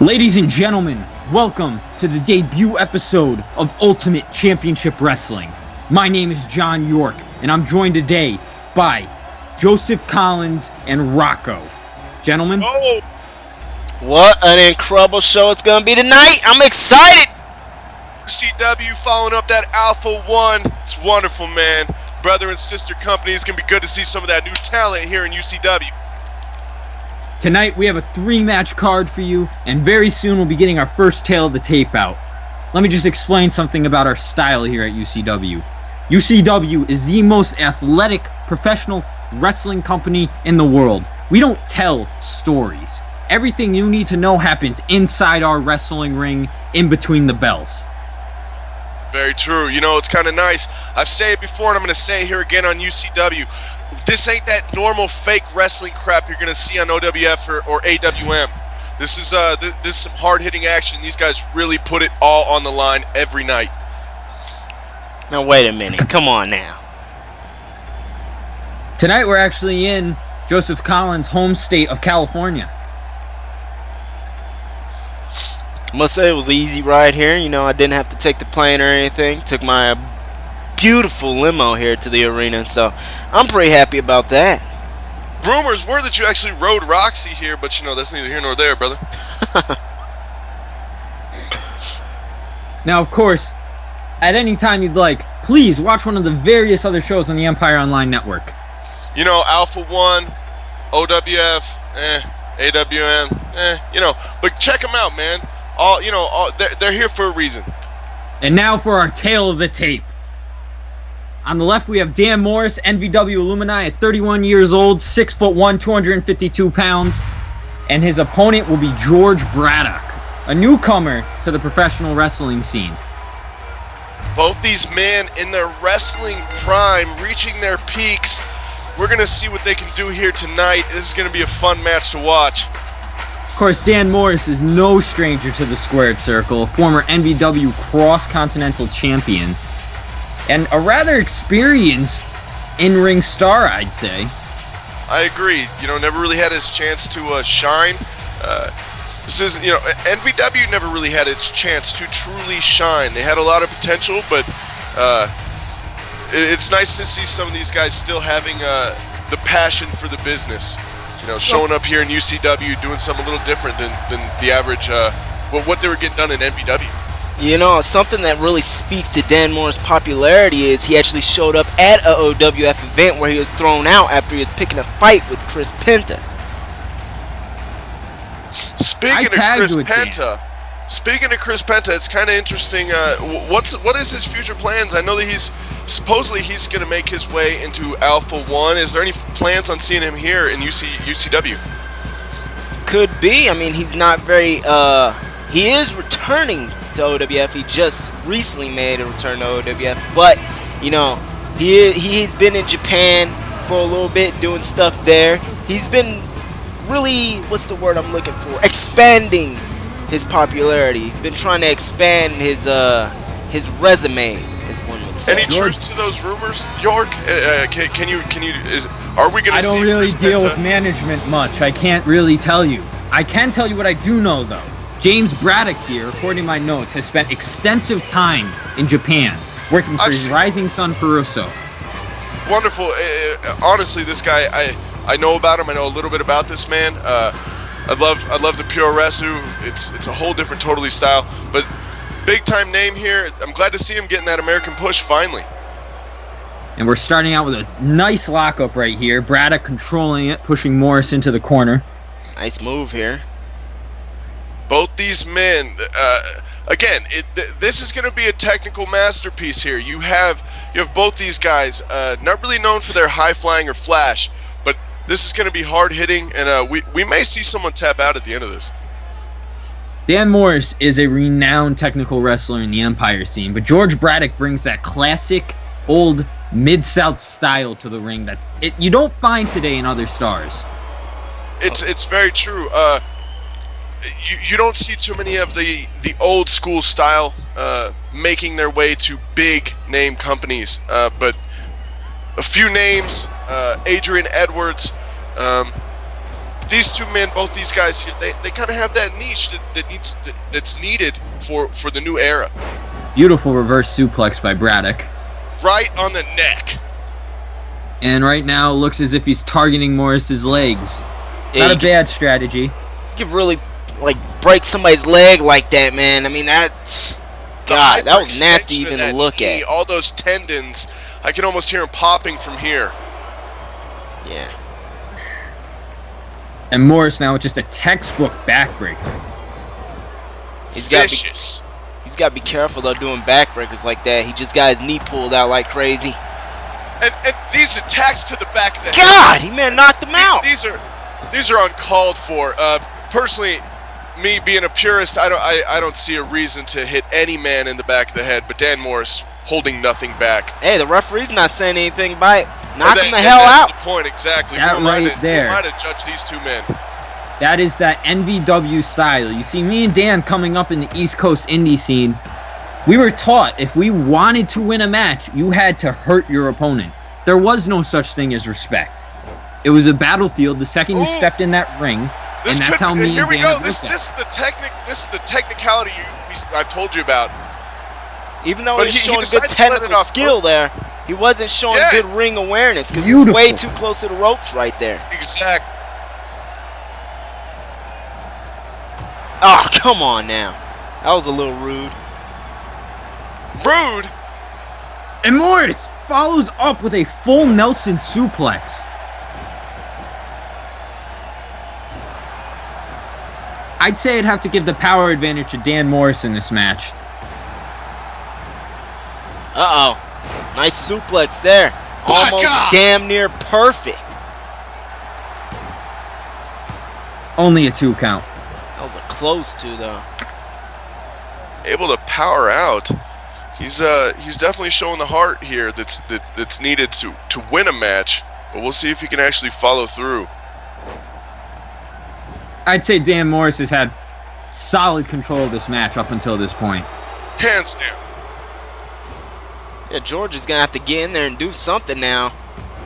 Ladies and gentlemen, welcome to the debut episode of Ultimate Championship Wrestling. My name is John York, and I'm joined today by Joseph Collins and Rocco. Gentlemen? Oh. What an incredible show it's going to be tonight. I'm excited. CW following up that Alpha 1. It's wonderful, man. Brother and sister company. It's going to be good to see some of that new talent here in UCW. Tonight we have a 3-match card for you, and very soon we'll be getting our first tale of the tape out. Let me just explain something about our style here at UCW. UCW is the most athletic professional wrestling company in the world. We don't tell stories. Everything you need to know happens inside our wrestling ring, in between the bells. Very true. You know, it's kind of nice. I've said it before, and I'm going to say it here again on UCW. This ain't that normal fake wrestling crap you're going to see on OWF or AWM. This is some hard-hitting action. These guys really put it all on the line every night. Now, wait a minute. Come on now. Tonight we're actually in Joseph Collins' home state of California. I must say it was an easy ride here. You know, I didn't have to take the plane or anything. Took my beautiful limo here to the arena, so I'm pretty happy about that. Rumors were that you actually rode Roxy here, but you know, that's neither here nor there, brother. Now, of course, at any time you'd like, please watch one of the various other shows on the Empire Online Network. You know, Alpha 1, OWF, AWM, you know, but check them out, man. They're here for a reason. And now for our tale of the tape. On the left, we have Dan Morris, NVW Illumini at 31 years old, 6'1", 252 pounds. And his opponent will be George Bradoock, a newcomer to the professional wrestling scene. Both these men in their wrestling prime, reaching their peaks. We're going to see what they can do here tonight. This is going to be a fun match to watch. Of course, Dan Morris is no stranger to the squared circle, a former NVW cross-continental champion. And a rather experienced in-ring star, I'd say. I agree. You know, never really had his chance to shine. NVW never really had its chance to truly shine. They had a lot of potential, but it's nice to see some of these guys still having the passion for the business. You know, showing up here in UCW, doing something a little different than the average, what they were getting done in NVW. You know, something that really speaks to Dan Moore's popularity is he actually showed up at a OWF event where he was thrown out after he was picking a fight with Chris Penta. Speaking of Chris Penta, it's kind of interesting. What is his future plans? I know that he's going to make his way into Alpha 1. Is there any plans on seeing him here in UCW? Could be. I mean, he's not very. He is returning to OWF. He just recently made a return to OWF, but you know, he's been in Japan for a little bit doing stuff there. He's been really, what's the word I'm looking for? Expanding his popularity. He's been trying to expand his resume, as one would say. Any truth to those rumors, York? Are we going to see? I don't really Chris deal Penta? with management much. I can't really tell you. I can tell you what I do know, though. James Bradoock here, according to my notes, has spent extensive time in Japan, working for his Rising Sun Furuso. Wonderful. Honestly, this guy, I know about him. I know a little bit about this man. I love the pure wrestler. It's a whole different, totally style. But big time name here. I'm glad to see him getting that American push finally. And we're starting out with a nice lockup right here. Bradoock controlling it, pushing Morris into the corner. Nice move here. Both these men, this is going to be a technical masterpiece here. You have both these guys, not really known for their high flying or flash, but this is going to be hard hitting, and we may see someone tap out at the end of this. Dan Morris is a renowned technical wrestler in the Empire scene, but George Bradoock brings that classic, old Mid-South style to the ring you don't find today in other stars. It's very true. You don't see too many of the old school style making their way to big name companies, but a few names, Adrian Edwards, these two men, both these guys here, they kind of have that niche that's needed for the new era. Beautiful reverse suplex by Bradoock. Right on the neck. And right now it looks as if he's targeting Morris's legs. Yeah, Not a bad strategy. You could really like break somebody's leg like that, man. I mean, that was nasty even to look at. All those tendons, I can almost hear them popping from here. Yeah. And Morris now with just a textbook backbreaker. He's Vicious. He's got to be careful though doing backbreakers like that. He just got his knee pulled out like crazy. And these attacks to the back of the head. He man knocked him out. These are uncalled for. Personally, me being a purist, I don't see a reason to hit any man in the back of the head. But Dan Morris holding nothing back. Hey, the referee's not saying anything by it. Knock him the hell out. That's the point exactly. That right there. We might have judged these two men. That is that NVW style. You see, me and Dan coming up in the East Coast indie scene, we were taught if we wanted to win a match, you had to hurt your opponent. There was no such thing as respect. It was a battlefield the second you stepped in that ring, and that's how me and Dan Here we go. This is the technicality I've told you about. Even though he was showing good technical skill there, he wasn't showing good ring awareness because he was way too close to the ropes right there. Exactly. Oh, come on now. That was a little rude. Rude? And Morris follows up with a full Nelson suplex. I'd say I'd have to give the power advantage to Dan Morris in this match. Uh-oh. Nice suplex there. Almost damn near perfect. Only a 2 count. That was a close 2, though. Able to power out. He's definitely showing the heart here that's needed to win a match. But we'll see if he can actually follow through. I'd say Dan Morris has had solid control of this match up until this point. Hands down. Yeah, George is gonna have to get in there and do something now.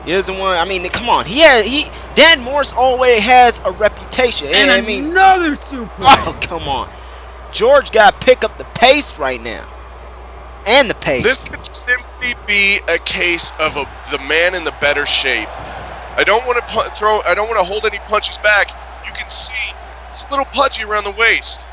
He doesn't want. I mean, come on. Dan Morris always has a reputation. And I mean, another suplex. Oh, come on. George got to pick up the pace right now. And the pace. This could simply be a case of the man in the better shape. I don't want to I don't want to hold any punches back. You can see it's a little pudgy around the waist.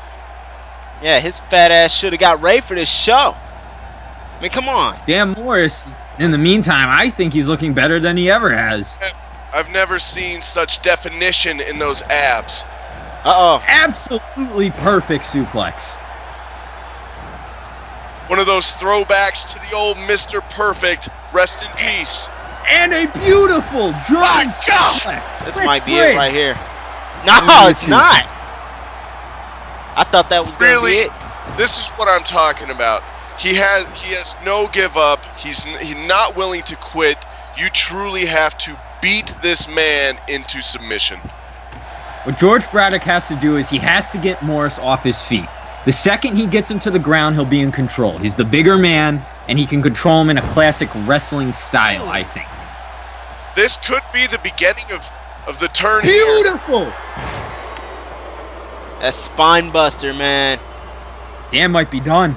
Yeah, his fat ass should have got ready for this show. I mean, come on. Dan Morris, in the meantime, I think he's looking better than he ever has. I've never seen such definition in those abs. Uh-oh. Absolutely perfect suplex. One of those throwbacks to the old Mr. Perfect. Rest in peace. And a beautiful German suplex. This might be it right here. No, it's not. I thought that was going to be it. This is what I'm talking about. He has no give up. He's not willing to quit. You truly have to beat this man into submission. What George Bradoock has to do is he has to get Morris off his feet. The second he gets him to the ground, he'll be in control. He's the bigger man, and he can control him in a classic wrestling style, I think. This could be the beginning of the turn. Beautiful! That spine buster, man. Dan might be done.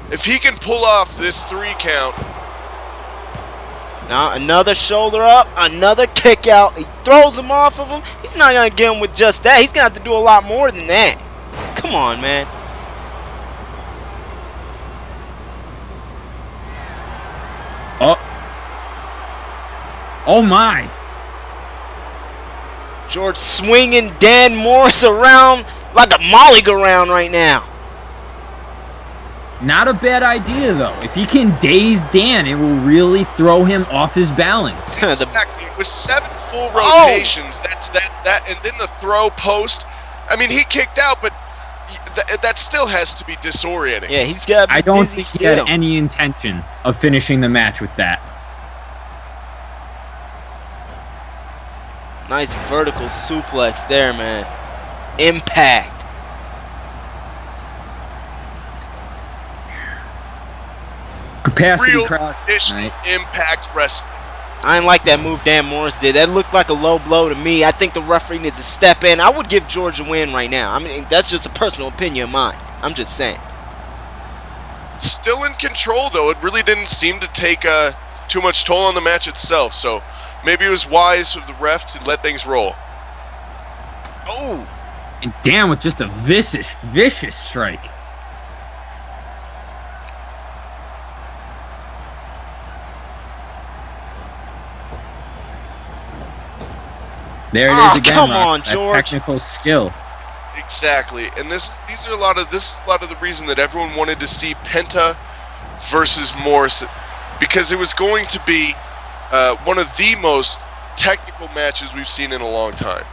If he can pull off this 3 count. Now another shoulder up, another kick out. He throws him off of him. He's not going to get him with just that. He's going to have to do a lot more than that. Come on, man. Oh my. George swinging Dan Morris around like a molly-go-round right now. Not a bad idea, though. If he can daze Dan, it will really throw him off his balance. Exactly. With 7 full rotations, that's that, and then the throw post. I mean, he kicked out, but that still has to be disorienting. Yeah, he's got to be I don't dizzy think he had still. any intention of finishing the match with that. Nice vertical suplex there, man. Impact. Capacity Real crowd. traditional Impact wrestling. I didn't like that move Dan Morris did. That looked like a low blow to me. I think the referee needs to step in. I would give George a win right now. I mean, that's just a personal opinion of mine. I'm just saying. Still in control, though. It really didn't seem to take too much toll on the match itself. So maybe it was wise of the ref to let things roll. Oh. And Dan with just a vicious strike. There it is again. Come Rock, on, that George. technical skill. Exactly, and this is a lot of the reason that everyone wanted to see Penta versus Morris, because it was going to be one of the most technical matches we've seen in a long time.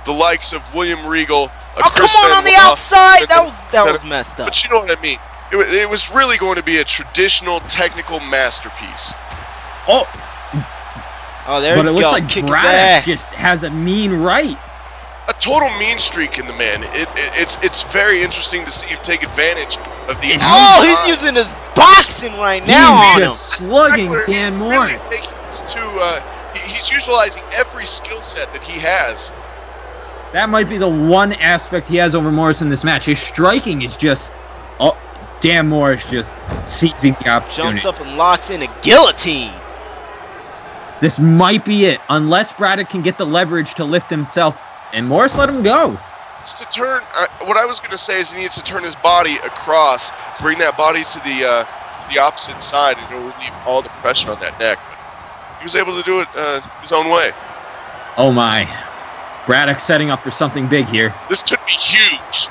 The likes of William Regal. Come on the outside. That was messed up. But you know what I mean. It was really going to be a traditional technical masterpiece. Oh, there but you it looks go. like Kick his Braddock ass. just has a mean right. A total mean streak in the man. It's very interesting to see him take advantage of the outside. He's using his boxing right now on him. He's just slugging Dan Morris. Really taking this to, he's utilizing every skill set that he has. That might be the one aspect he has over Morris in this match. His striking is just... Oh, Dan Morris just seizing the opportunity. Jumps up and locks in a guillotine. This might be it, unless Braddock can get the leverage to lift himself, and Morris let him go. It's to turn. What I was going to say is he needs to turn his body across, bring that body to the opposite side, and it'll relieve all the pressure on that neck. But he was able to do it his own way. Oh my. Braddock setting up for something big here. This could be huge.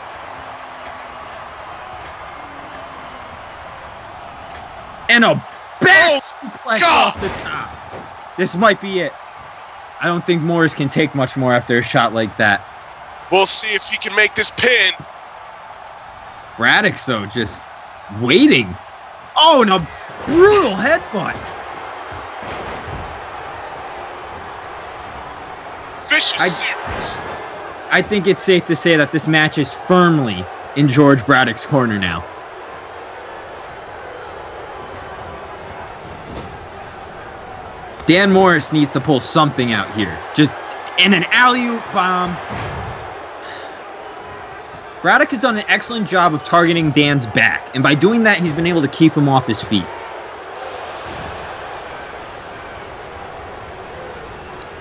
And a back suplex off the top. This might be it. I don't think Morris can take much more after a shot like that. We'll see if he can make this pin. Braddock's, though, just waiting. Oh, and a brutal headbutt. Vicious series. I think it's safe to say that this match is firmly in George Braddock's corner now. Dan Morris needs to pull something out here. Just in an alley-oop bomb. Braddock has done an excellent job of targeting Dan's back, and by doing that, he's been able to keep him off his feet.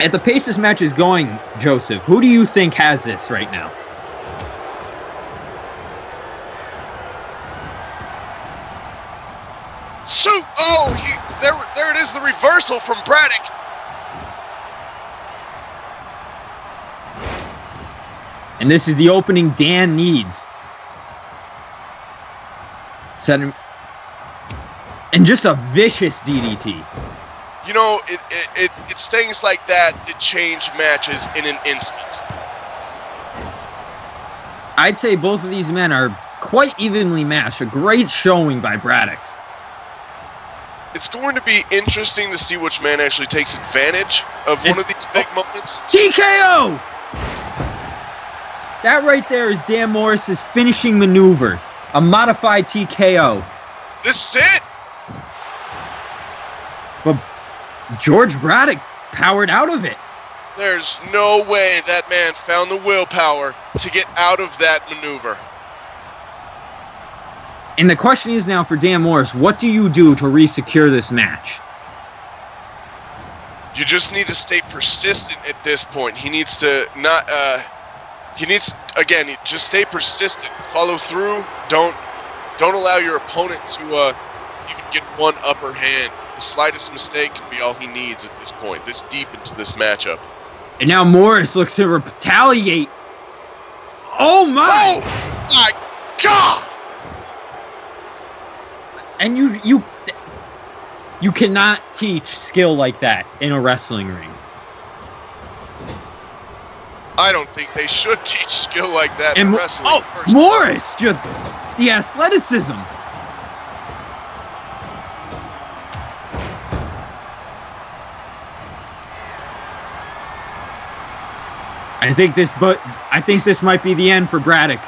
At the pace this match is going, Joseph, who do you think has this right now? There it is, the reversal from Braddock. And this is the opening Dan needs. Set him. And just a vicious DDT. You know, it's things like that that change matches in an instant. I'd say both of these men are quite evenly matched. A great showing by Braddock's. It's going to be interesting to see which man actually takes advantage of one of these big moments. TKO! That right there is Dan Morris's finishing maneuver. A modified TKO. This is it! But George Braddock powered out of it. There's no way that man found the willpower to get out of that maneuver. And the question is now for Dan Morris, what do you do to re-secure this match? You just need to stay persistent at this point. He needs to not, just stay persistent. Follow through. Don't allow your opponent to even get one upper hand. The slightest mistake can be all he needs at this point, this deep into this matchup. And now Morris looks to retaliate. Oh my! Oh my God! And you cannot teach skill like that in a wrestling ring. I don't think they should teach skill like that in wrestling. Oh, Morris, just the athleticism. I think this might be the end for Braddock.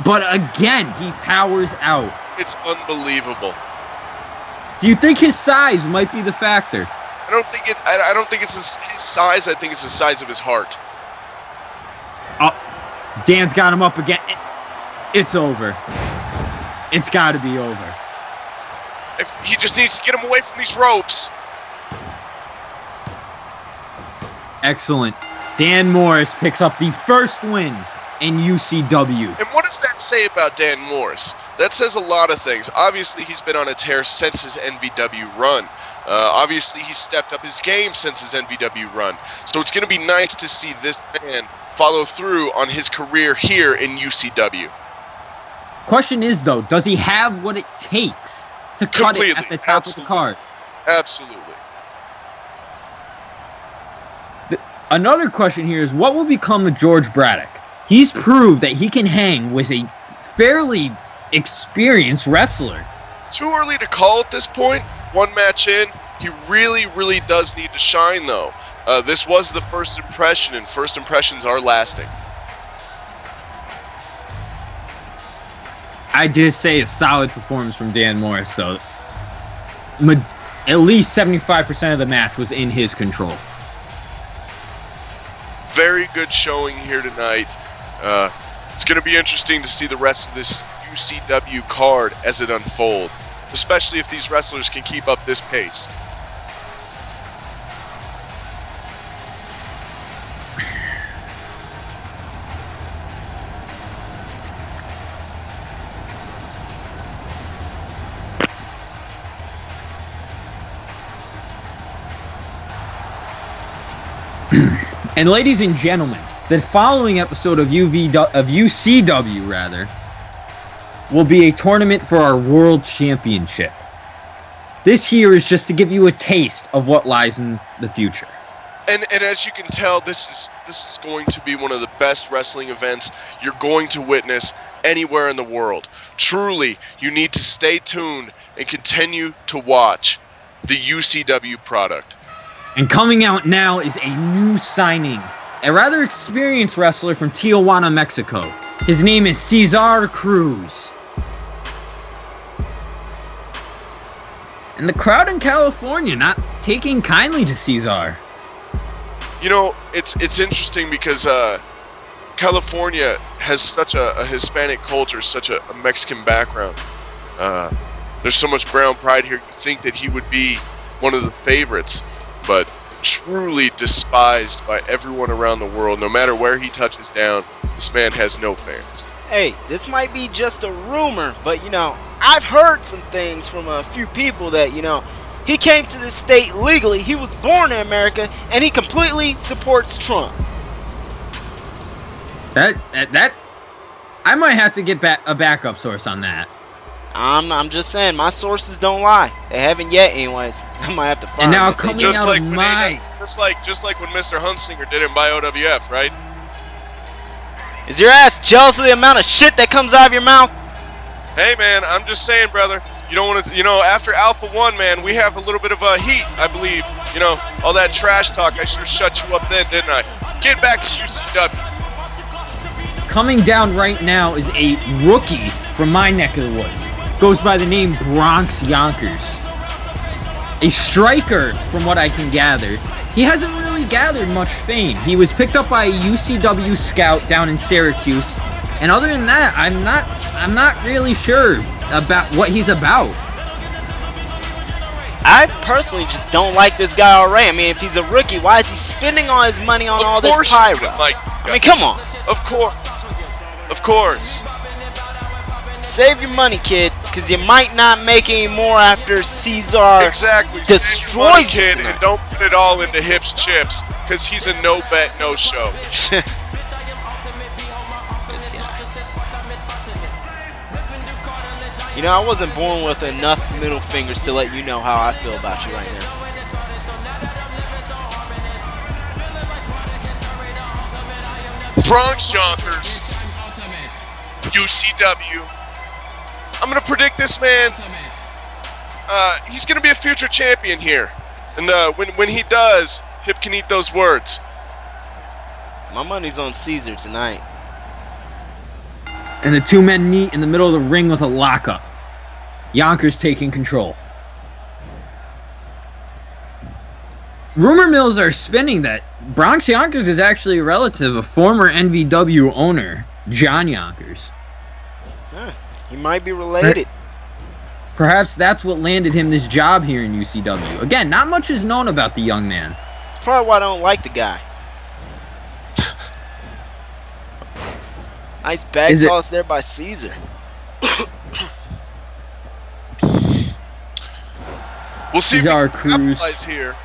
But again, he powers out. It's unbelievable. Do you think his size might be the factor? I don't think it's his size. I think it's the size of his heart. Oh, Dan's got him up again. It's over. It's got to be over. If he just needs to get him away from these ropes. Excellent. Dan Morris picks up the first win in UCW. And what does that say about Dan Morris? That says a lot of things. Obviously, he's been on a tear since his NVW run. Obviously, he's stepped up his game since his NVW run. So it's going to be nice to see this man follow through on his career here in UCW. Question is, though, does he have what it takes to cut it at the top of the card? Absolutely. Another question here is, what will become of George Bradoock? He's proved that he can hang with a fairly experienced wrestler. Too early to call at this point. One match in, he really, really does need to shine, though. This was the first impression, and first impressions are lasting. I just say a solid performance from Dan Morris, so at least 75% of the match was in his control. Very good showing here tonight. It's going to be interesting to see the rest of this UCW card as it unfolds, especially if these wrestlers can keep up this pace. And ladies and gentlemen, the following episode of UCW will be a tournament for our World Championship. This here is just to give you a taste of what lies in the future. And as you can tell, this is going to be one of the best wrestling events you're going to witness anywhere in the world. Truly, you need to stay tuned and continue to watch the UCW product. And coming out now is a new signing, a rather experienced wrestler from Tijuana, Mexico. His name is Cesar Cruz. And the crowd in California not taking kindly to Cesar. You know, it's interesting because California has such a Hispanic culture, such a Mexican background. There's so much brown pride here. You think that he would be one of the favorites, but truly despised by everyone around the world. No matter where he touches down, this man has no fans. Hey, this might be just a rumor, but I've heard some things from a few people that, he came to this state legally, he was born in America, and he completely supports Trump. That I might have to get a backup source on that. I'm just saying, my sources don't lie. They haven't yet, anyways. I might have to find. And now them coming just out like of when my just like when Mr. Hunsinger did it by OWF, right? Is your ass jealous of the amount of shit that comes out of your mouth? Hey man, I'm just saying, brother. You don't want to, after Alpha 1, man, we have a little bit of heat, I believe. All that trash talk, I sure shut you up then, didn't I? Get back to UCW. Coming down right now is a rookie from my neck of the woods. Goes by the name Bronx Yonkers. A striker, from what I can gather. He hasn't really gathered much fame. He was picked up by a UCW scout down in Syracuse. And other than that, I'm not really sure about what he's about. I personally just don't like this guy already. I mean, if he's a rookie, why is he spending all his money on all this pyro? I mean, come on. Of course. Of course. Save your money, kid, because you might not make any more after Cesar destroys you tonight. And don't put it all into Hips Chips, because he's a no bet, no show. This guy. I wasn't born with enough middle fingers to let you know how I feel about you right now. Bronx Yonkers, UCW. I'm going to predict this man, he's going to be a future champion here. And when he does, Hip can eat those words. My money's on Cesar tonight. And the two men meet in the middle of the ring with a lockup. Yonkers taking control. Rumor mills are spinning that Bronx Yonkers is actually a relative of former NVW owner John Yonkers. Huh, he might be related. Perhaps that's what landed him this job here in UCW. Again, not much is known about the young man. That's probably why I don't like the guy. Nice bag toss there by Cesar. We'll see Cesar if we Cruz. capitalize here.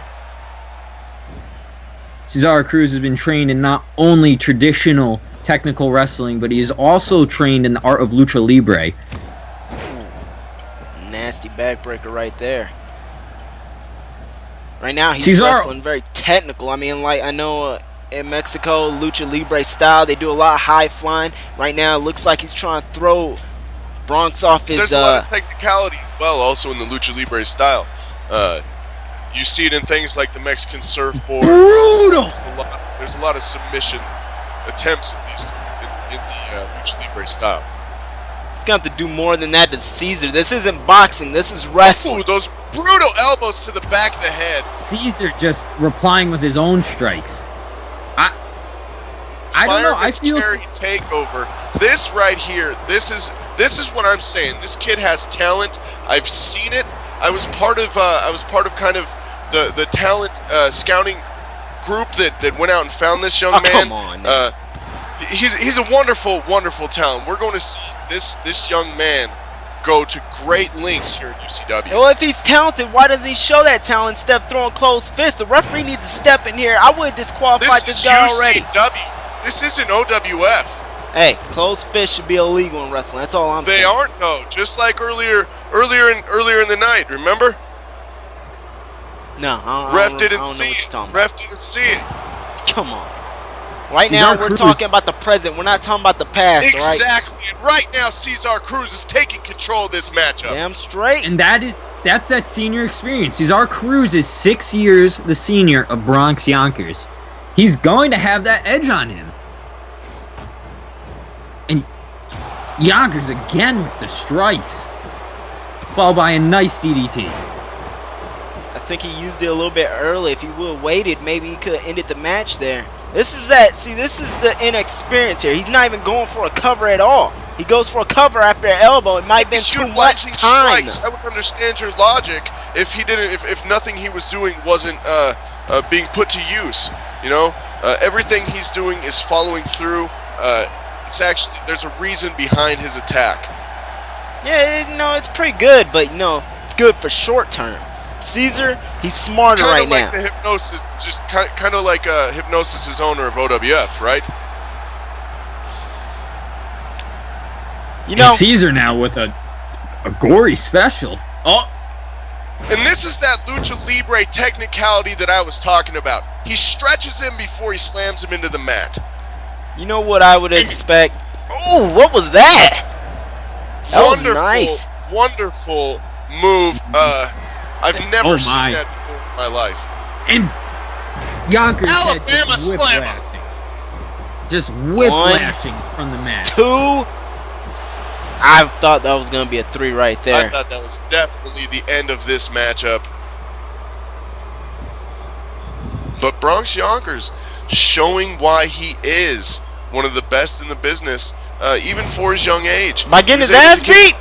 Cesar Cruz has been trained in not only traditional technical wrestling, but he is also trained in the art of lucha libre. Nasty backbreaker right there. Right now he's wrestling very technical. I mean, like I know in Mexico, lucha libre style, they do a lot of high flying. Right now it looks like he's trying to throw Bronx off his... There's a lot of technicality as well, also in the lucha libre style. You see it in things like the Mexican surfboard. Brutal! There's a lot of submission attempts, at least, in the lucha libre style. He's going to have to do more than that to Cesar. This isn't boxing. This is wrestling. Ooh, those brutal elbows to the back of the head. Cesar just replying with his own strikes. I don't know. I feel takeover. This right here. This is what I'm saying. This kid has talent. I've seen it. I was part of kind of the talent scouting group that went out and found this young man. Come on. He's a wonderful talent. We're going to see this young man go to great lengths here at UCW. Well, if he's talented, why doesn't he show that talent instead of throwing closed fists? The referee needs to step in here. I would disqualify this guy already. This isn't OWF. Hey, closed fists should be illegal in wrestling. That's all I'm saying. They aren't though. Just like earlier in the night. Remember? No, Ref didn't see it. Come on. Right now we're talking about the present. We're not talking about the past. Exactly. And right now Cesar Cruz is taking control of this matchup. Damn straight. And that's that senior experience. Cesar Cruz is 6 years the senior of Bronx Yonkers. He's going to have that edge on him. And Yonkers again with the strikes. Followed by a nice DDT. I think he used it a little bit early. If he would have waited, maybe he could have ended the match there. This is the inexperience here. He's not even going for a cover at all. He goes for a cover after an elbow. It might have been too much time. I would understand your logic if nothing he was doing wasn't being put to use. You know, everything he's doing is following through. There's a reason behind his attack. Yeah, it's pretty good, but it's good for short term. Cesar, he's smarter right now. The hypnosis, just kind of like Hypnosis is owner of OWF, right? Cesar now with a gory special. Oh. And this is that lucha libre technicality that I was talking about. He stretches him before he slams him into the mat. You know what I would expect? Oh, what was that? That was nice. Wonderful move. I've never seen that before in my life. And Yonkers Alabama slam. Just whiplashing from the mat. 2. I thought that was going to be a 3 right there. I thought that was definitely the end of this matchup. But Bronx Yonkers showing why he is one of the best in the business, even for his young age. By getting his ass beat!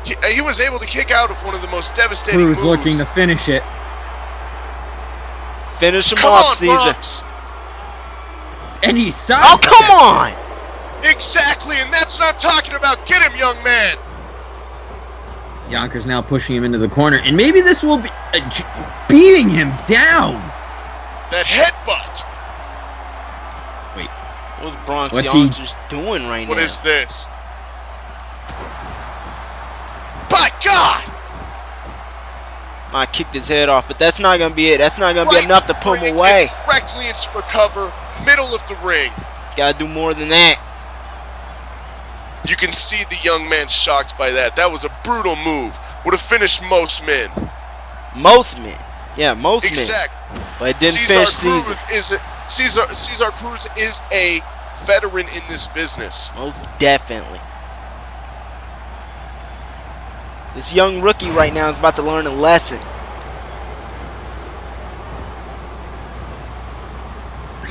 He was able to kick out of one of the most devastating moves. Cruz looking to finish it. Finish him off, Cesar. Bronx. And he's sidestepped. Oh, come on! Exactly, and that's what I'm talking about. Get him, young man. Yonkers now pushing him into the corner, and maybe this will be beating him down. That headbutt. Wait. What's Bronx Yonkers doing right now? What is this? By God! I kicked his head off, but that's not going to be it. That's not going to be enough to put him away. Directly into a cover, middle of the ring. Got to do more than that. You can see the young man shocked by that. That was a brutal move. Would have finished most men. Most men. Yeah, most men. Exactly. But it didn't finish Cesar. Cesar Cruz is a veteran in this business. Most definitely. This young rookie right now is about to learn a lesson.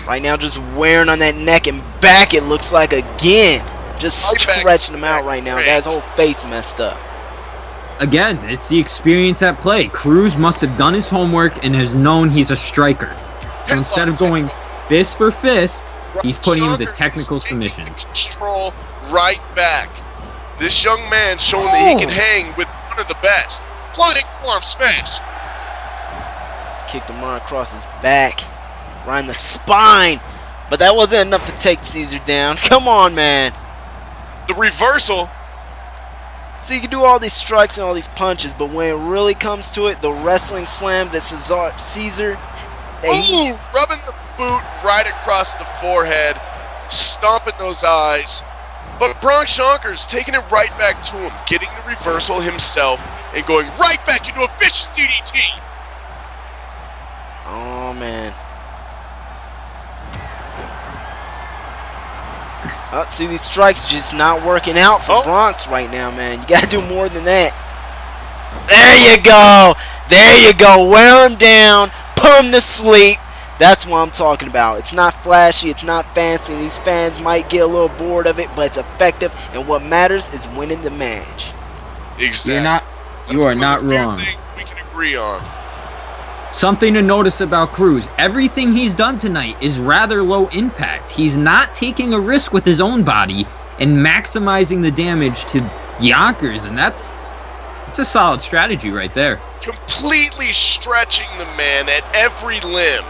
Right now, just wearing on that neck and back, it looks like again. Just stretching him out right now. Got his whole face messed up. Again, it's the experience at play. Cruz must have done his homework and has known he's a striker. So instead of going fist for fist, he's putting him to technical submission. Control right back. This young man showing that he can hang with one of the best. Floating forearm smash. Kicked him right across his back. Right in the spine. But that wasn't enough to take Cesar down. Come on, man. The reversal. So you can do all these strikes and all these punches, but when it really comes to it, the wrestling slams that Cesar. Ooh, rubbing the boot right across the forehead, stomping those eyes. But Bronx Yonkers taking it right back to him, getting the reversal himself, and going right back into a vicious DDT. Oh, man. Oh, see, these strikes just not working out for Bronx right now, man. You got to do more than that. There you go. There you go. Wear him down. Put him to sleep. That's what I'm talking about. It's not flashy. It's not fancy. These fans might get a little bored of it, but it's effective. And what matters is winning the match. Exactly. You are not wrong. Things we can agree on. Something to notice about Cruz. Everything he's done tonight is rather low impact. He's not taking a risk with his own body and maximizing the damage to Yonkers, and it's a solid strategy right there. Completely stretching the man at every limb.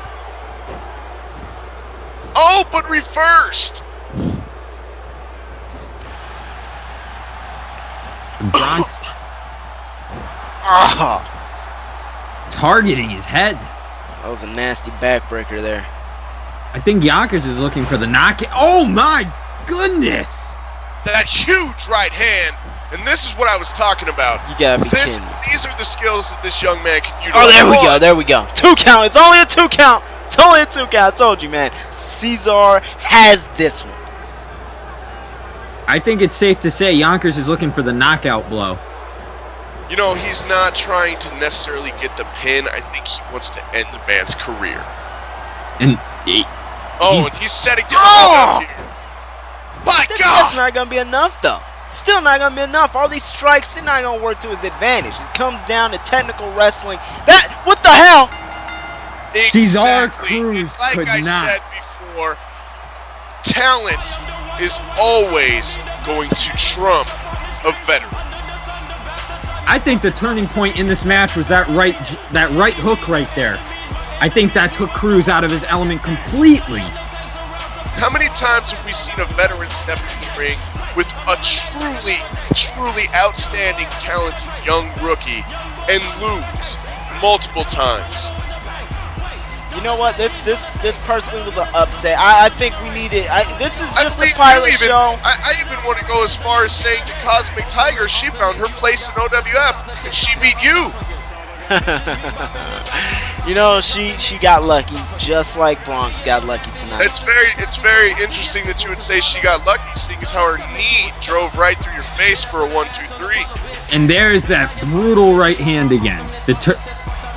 Oh, but reversed. Bronx targeting his head. That was a nasty backbreaker there. I think Yonkers is looking for the knockout. Oh my goodness! That huge right hand, and this is what I was talking about. You gotta be kidding me. These are the skills that this young man can utilize. Oh, there we go. 2 count. It's only a 2 count. It's only a 2 count. I told you, man. Cesar has this one. I think it's safe to say Yonkers is looking for the knockout blow. You know, he's not trying to necessarily get the pin. I think he wants to end the man's career. And he's setting something up here. My God! That's not gonna be enough, though. Still not gonna be enough. All these strikes, they're not gonna work to his advantage. It comes down to technical wrestling. What the hell? Exactly. Cesar Cruz like could I not. said before, talent is always going to trump a veteran. I think the turning point in this match was that right hook right there. I think that took Cruz out of his element completely. How many times have we seen a veteran step into the ring with a truly, truly outstanding, talented young rookie and lose multiple times? You know what? This personally was an upset. I think we needed. This is just the pilot show. I even want to go as far as saying the Cosmic Tiger, she found her place in OWF and she beat you. You know, she got lucky, just like Bronx got lucky tonight. It's very interesting that you would say she got lucky, seeing as how her knee drove right through your face for a 1-2-3. And there's that brutal right hand again.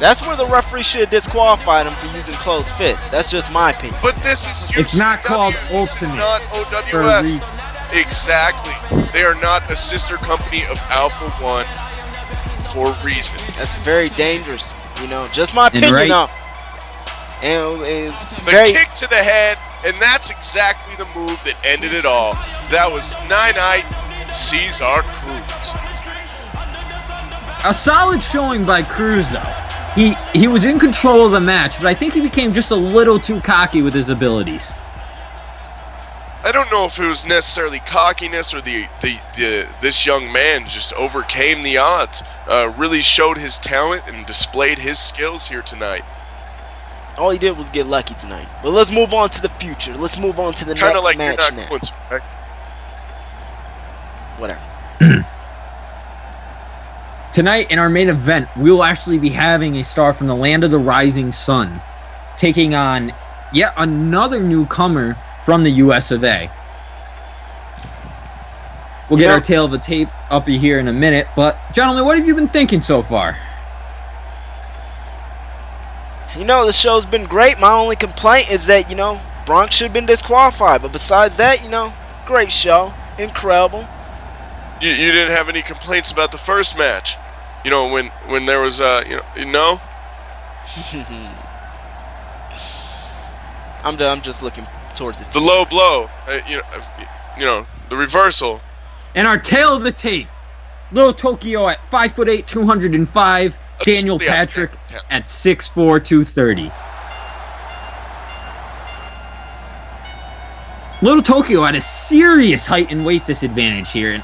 That's where the referee should have disqualified him for using closed fists. That's just my opinion. But this is UCW. It's not called This is Ultimate not OWF. Exactly. They are not a sister company of Alpha One for a reason. That's very dangerous. You know, just my opinion. Right. And it's the kick to the head, and that's exactly the move that ended it all. That was 9-9 Cesar Cruz. A solid showing by Cruz, though. He was in control of the match, but I think he became just a little too cocky with his abilities. I don't know if it was necessarily cockiness or this young man just overcame the odds, really showed his talent and displayed his skills here tonight. All he did was get lucky tonight. But let's move on to the future. Let's move on to the Kinda next like match you're not now. going to, right? Whatever. Tonight, in our main event, we will actually be having a star from the land of the rising sun, taking on yet another newcomer from the US of A. We'll get our tail of the tape up here in a minute. But, gentlemen, what have you been thinking so far? You know, the show's been great. My only complaint is that, you know, Bronx should have been disqualified. But besides that, you know, great show. Incredible. You didn't have any complaints about the first match? You know, when there was, no? I'm just looking towards the future. The low blow. The reversal. And our tail of the tape. Little Tokyo at 5'8", 205. Daniel Patrick at 6'4", 230. Little Tokyo had a serious height and weight disadvantage here, and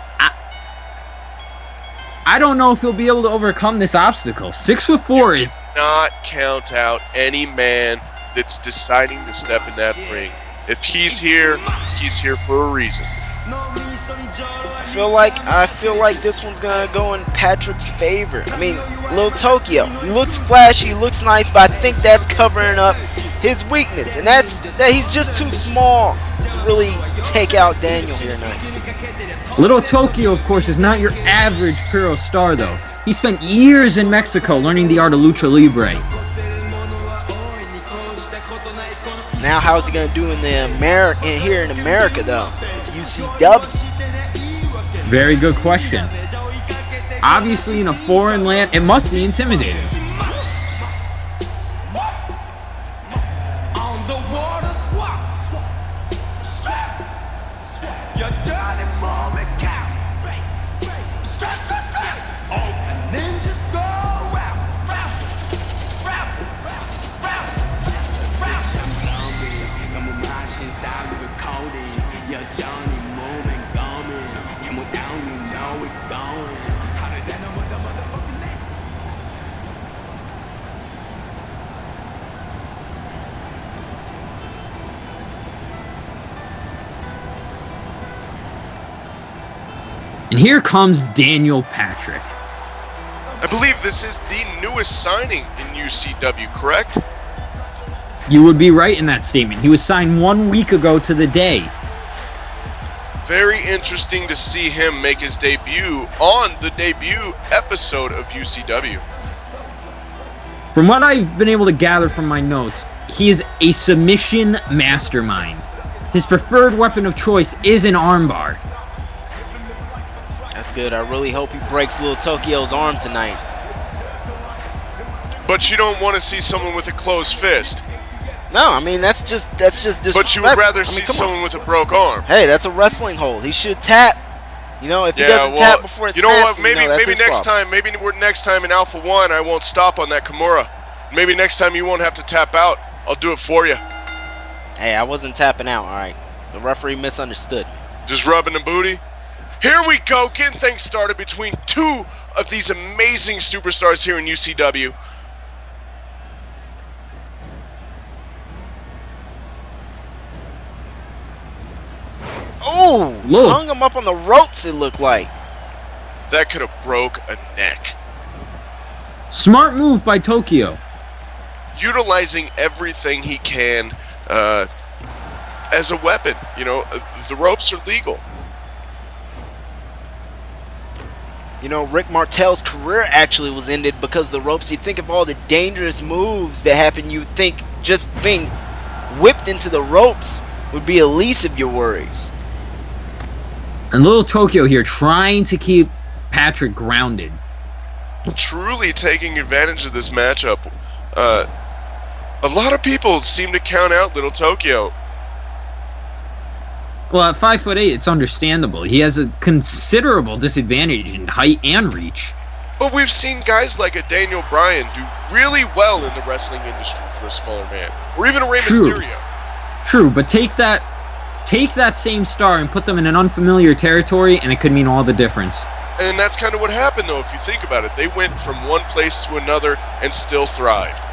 I don't know if he'll be able to overcome this obstacle. 6'4" is not count out any man that's deciding to step in that ring. If he's here for a reason. I feel like this one's gonna go in Patrick's favor. I mean, Little Tokyo, he looks flashy, he looks nice, but I think that's covering up his weakness, and that he's just too small to really take out Daniel here tonight. Little Tokyo, of course, is not your average Pro star, though. He spent years in Mexico learning the art of lucha libre. Now, how's he gonna do here in America, though? With UCW. Very good question. Obviously, in a foreign land, it must be intimidating. And here comes Daniel Patrick. I believe this is the newest signing in UCW, correct? You would be right in that statement. He was signed 1 week ago to the day. Very interesting to see him make his debut on the debut episode of UCW. From what I've been able to gather from my notes, he is a submission mastermind. His preferred weapon of choice is an armbar. That's good. I really hope he breaks Little Tokyo's arm tonight. But you don't want to see someone with a closed fist. No, I mean that's just disrespectful. But you would rather see someone with a broke arm. Hey, that's a wrestling hold. He should tap. You know, if he doesn't tap before it snaps, you know what? Maybe next problem. time, next time in Alpha 1, I won't stop on that Kimura. Maybe next time you won't have to tap out. I'll do it for you. Hey, I wasn't tapping out. All right, the referee misunderstood. Just rubbing the booty. Here we go, getting things started between two of these amazing superstars here in UCW. Oh, hung him up on the ropes, it looked like. That could have broke a neck. Smart move by Tokyo. Utilizing everything he can as a weapon. You know, the ropes are legal. You know, Rick Martel's career actually was ended because the ropes. You think of all the dangerous moves that happen, you think just being whipped into the ropes would be the least of your worries. And Little Tokyo here trying to keep Patrick grounded. Truly taking advantage of this matchup. A lot of people seem to count out Little Tokyo. Well, at 5'8", it's understandable. He has a considerable disadvantage in height and reach. But we've seen guys like a Daniel Bryan do really well in the wrestling industry for a smaller man. Or even a Rey Mysterio. True, but take that same star and put them in an unfamiliar territory, and it could mean all the difference. And that's kind of what happened, though, if you think about it. They went from one place to another and still thrived.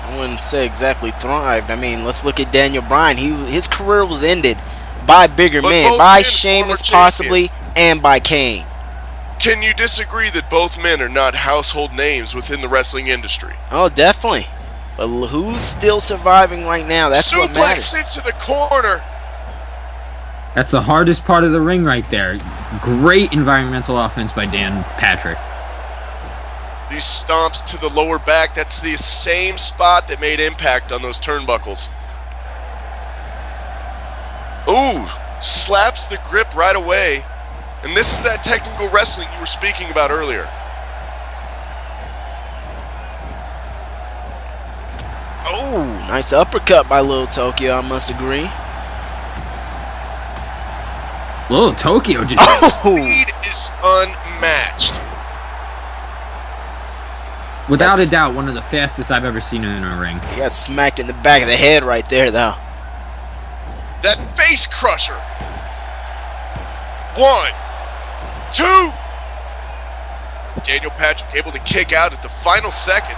I wouldn't say exactly thrived. I mean, let's look at Daniel Bryan. His career was ended by bigger men, by Sheamus possibly, and by Kane. Can you disagree that both men are not household names within the wrestling industry? Oh, definitely. But who's still surviving right now? That's what matters. Suplex into the corner. That's the hardest part of the ring right there. Great environmental offense by Dan Patrick. These stomps to the lower back, that's the same spot that made impact on those turnbuckles. Ooh, slaps the grip right away. And this is that technical wrestling you were speaking about earlier. Oh, nice uppercut by Little Tokyo, I must agree. Little Tokyo just... Speed is unmatched. Without a doubt, one of the fastest I've ever seen in a ring. He got smacked in the back of the head right there, though. That face crusher. 1, 2. Daniel Patrick able to kick out at the final second.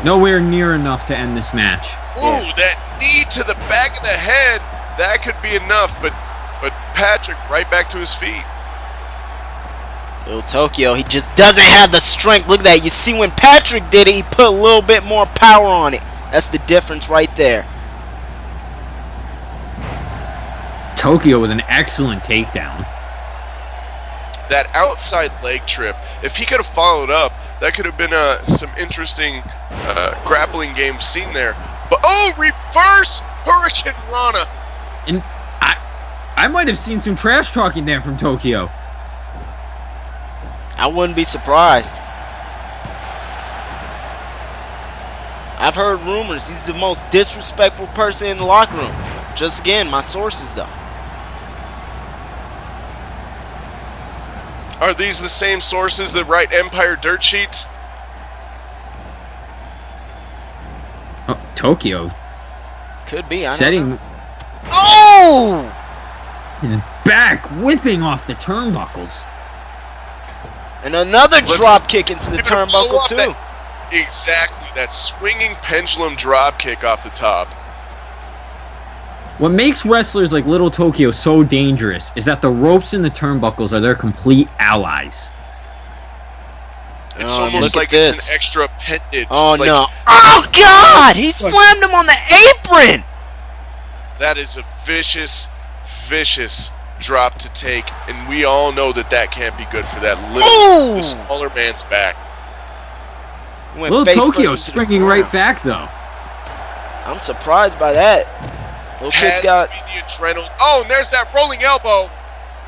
Nowhere near enough to end this match. Ooh, that knee to the back of the head. That could be enough, but Patrick right back to his feet. Little Tokyo, he just doesn't have the strength. Look at that. You see, when Patrick did it, he put a little bit more power on it. That's the difference right there. Tokyo with an excellent takedown. That outside leg trip, if he could have followed up, that could have been some interesting grappling game seen there. But oh, reverse Hurricane Rana. And I might have seen some trash talking there from Tokyo. I wouldn't be surprised. I've heard rumors he's the most disrespectful person in the locker room. Just again, my sources though. Are these the same sources that write Empire dirt sheets? Oh, Tokyo Could be. I setting don't know. Oh! his back, whipping off the turnbuckles. And another drop kick into the turnbuckle too. Exactly, that swinging pendulum drop kick off the top. What makes wrestlers like Little Tokyo so dangerous is that the ropes and the turnbuckles are their complete allies. It's almost like it's an extra appendage. Oh, it's no. Oh, God! He slammed him on the apron! That is a vicious, vicious drop to take, and we all know that that can't be good for that little, the smaller man's back. Little Tokyo springing right back, though. I'm surprised by that. Little kid's got to be the adrenaline. Oh, and there's that rolling elbow.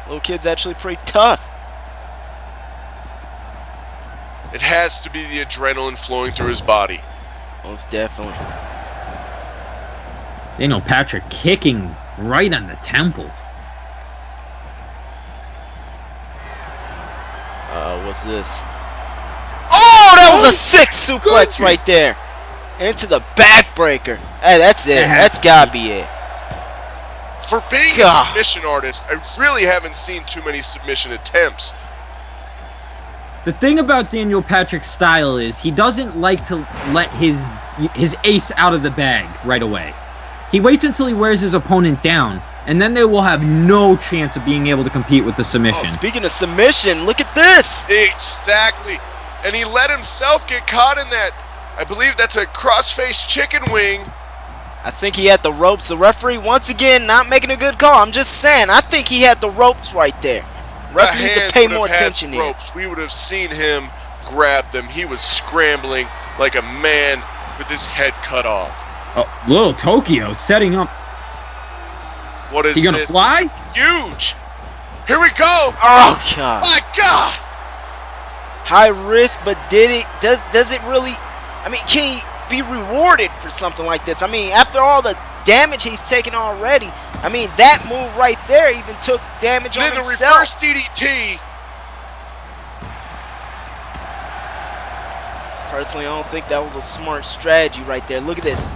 Little kid's actually pretty tough. It has to be the adrenaline flowing through his body. Most definitely. Daniel Patrick kicking right on the temple. What's this? Oh, that was a sick suplex right there. Into the backbreaker. Hey, that's it. That's gotta be it. For being a submission artist, I really haven't seen too many submission attempts. The thing about Daniel Patrick's style is he doesn't like to let his ace out of the bag right away. He waits until he wears his opponent down, and then they will have no chance of being able to compete with the submission. Oh, speaking of submission, look at this. Exactly. And he let himself get caught in that. I believe that's a cross-faced chicken wing. I think he had the ropes. The referee, once again, not making a good call. I'm just saying, I think he had the ropes right there. Referee needs to pay more attention here. We would have seen him grab them. He was scrambling like a man with his head cut off. Oh, Little Tokyo setting up. What is this? He gonna fly? Huge. Here we go. Oh, God. My God. High risk, but does it really... I mean, can he be rewarded for something like this? I mean, after all the damage he's taken already, I mean, that move right there even took damage on himself. Then the reverse DDT. Personally, I don't think that was a smart strategy right there. Look at this.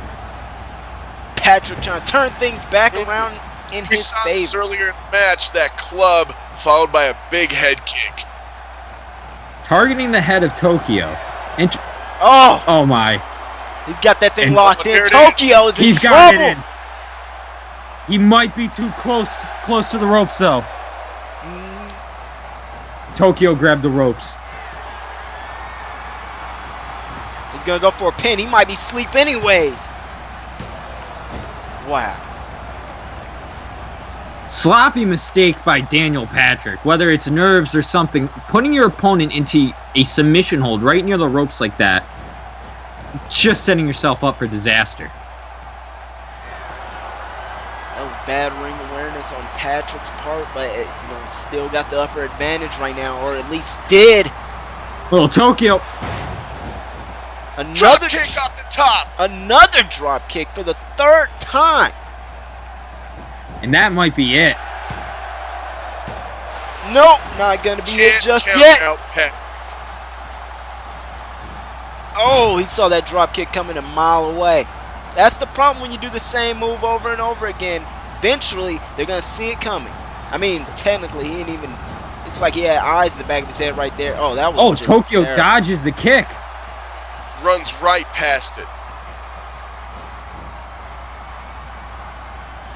Patrick trying to turn things back around in his favor. We saw this earlier in the match, that club followed by a big head kick. Targeting the head of Tokyo. And oh my. He's got that thing locked in. Tokyo is in trouble. Got it in. He might be too close to the ropes, though. Tokyo grabbed the ropes. He's going to go for a pin. He might be asleep anyways. Wow. Sloppy mistake by Daniel Patrick. Whether it's nerves or something, putting your opponent into a submission hold right near the ropes like that, just setting yourself up for disaster. That was bad ring awareness on Patrick's part, but still got the upper advantage right now, or at least did. Little Tokyo. Drop kick off the top. Another drop kick for the third time. And that might be it. Nope, not gonna be it just yet. Oh, he saw that drop kick coming a mile away. That's the problem when you do the same move over and over again. Eventually, they're gonna see it coming. I mean, technically, he didn't even. It's like he had eyes in the back of his head right there. Oh, that was. Oh, just Tokyo terrible. dodges the kick. Runs right past it.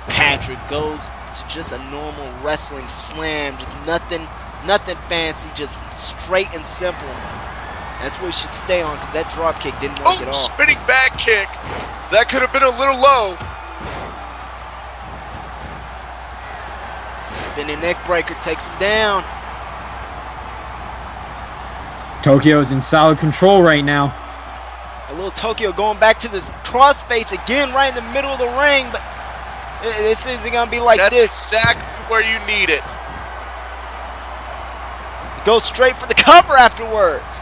Patrick goes to just a normal wrestling slam, just nothing fancy, just straight and simple. That's what he should stay on, because that drop kick didn't work at all. Spinning back kick. That could have been a little low. Spinning neck breaker takes him down. Tokyo's in solid control right now. A little Tokyo going back to this crossface again right in the middle of the ring, but this isn't going to be like this. That's exactly where you need it. He goes straight for the cover afterwards.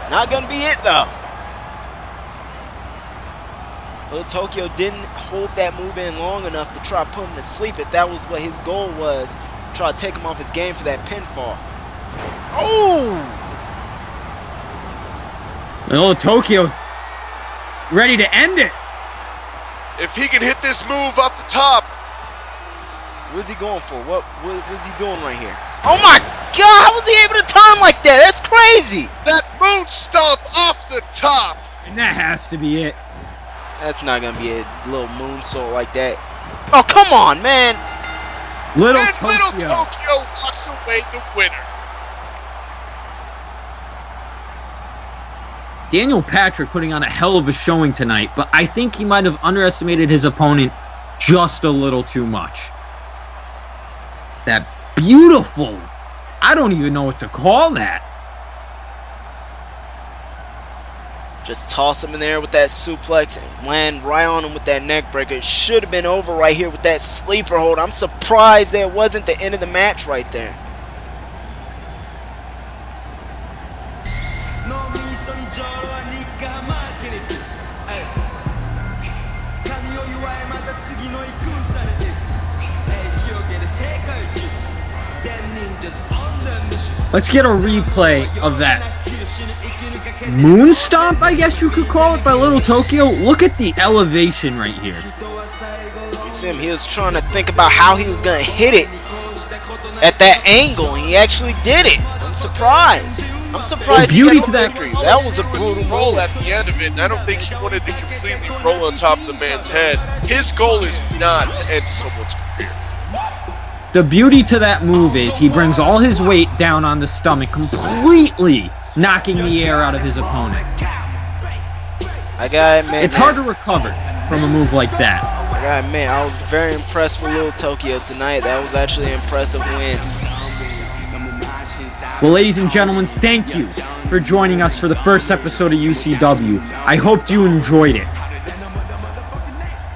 Not going to be it, though. Little Tokyo didn't hold that move in long enough to try to put him to sleep if that was what his goal was. Try to take him off his game for that pinfall. Oh! Little Tokyo ready to end it. If he can hit this move off the top. What's he going for? What was he doing right here? Oh my God! How was he able to turn like that? That's crazy! That moon stomp off the top. And that has to be it. That's not gonna be a little moonsault like that. Oh, come on, man! Little Tokyo walks away the winner. Daniel Patrick putting on a hell of a showing tonight, but I think he might have underestimated his opponent just a little too much. That beautiful, I don't even know what to call that. Just toss him in there with that suplex and land right on him with that neck breaker. It should have been over right here with that sleeper hold. I'm surprised that it wasn't the end of the match right there. Let's get a replay of that moon stomp, I guess you could call it, by Little Tokyo. Look at the elevation right here. You see him, he was trying to think about how he was going to hit it at that angle, and he actually did it. I'm surprised. I'm surprised he got the victory. That was a brutal roll at the end of it, and I don't think he wanted to completely roll on top of the man's head. His goal is not to end someone's career. The beauty to that move is he brings all his weight down on the stomach, completely knocking the air out of his opponent. I gotta admit, it's hard to recover from a move like that. I gotta admit, I was very impressed with Little Tokyo tonight. That was actually an impressive win. Well, ladies and gentlemen, thank you for joining us for the first episode of UCW. I hope you enjoyed it.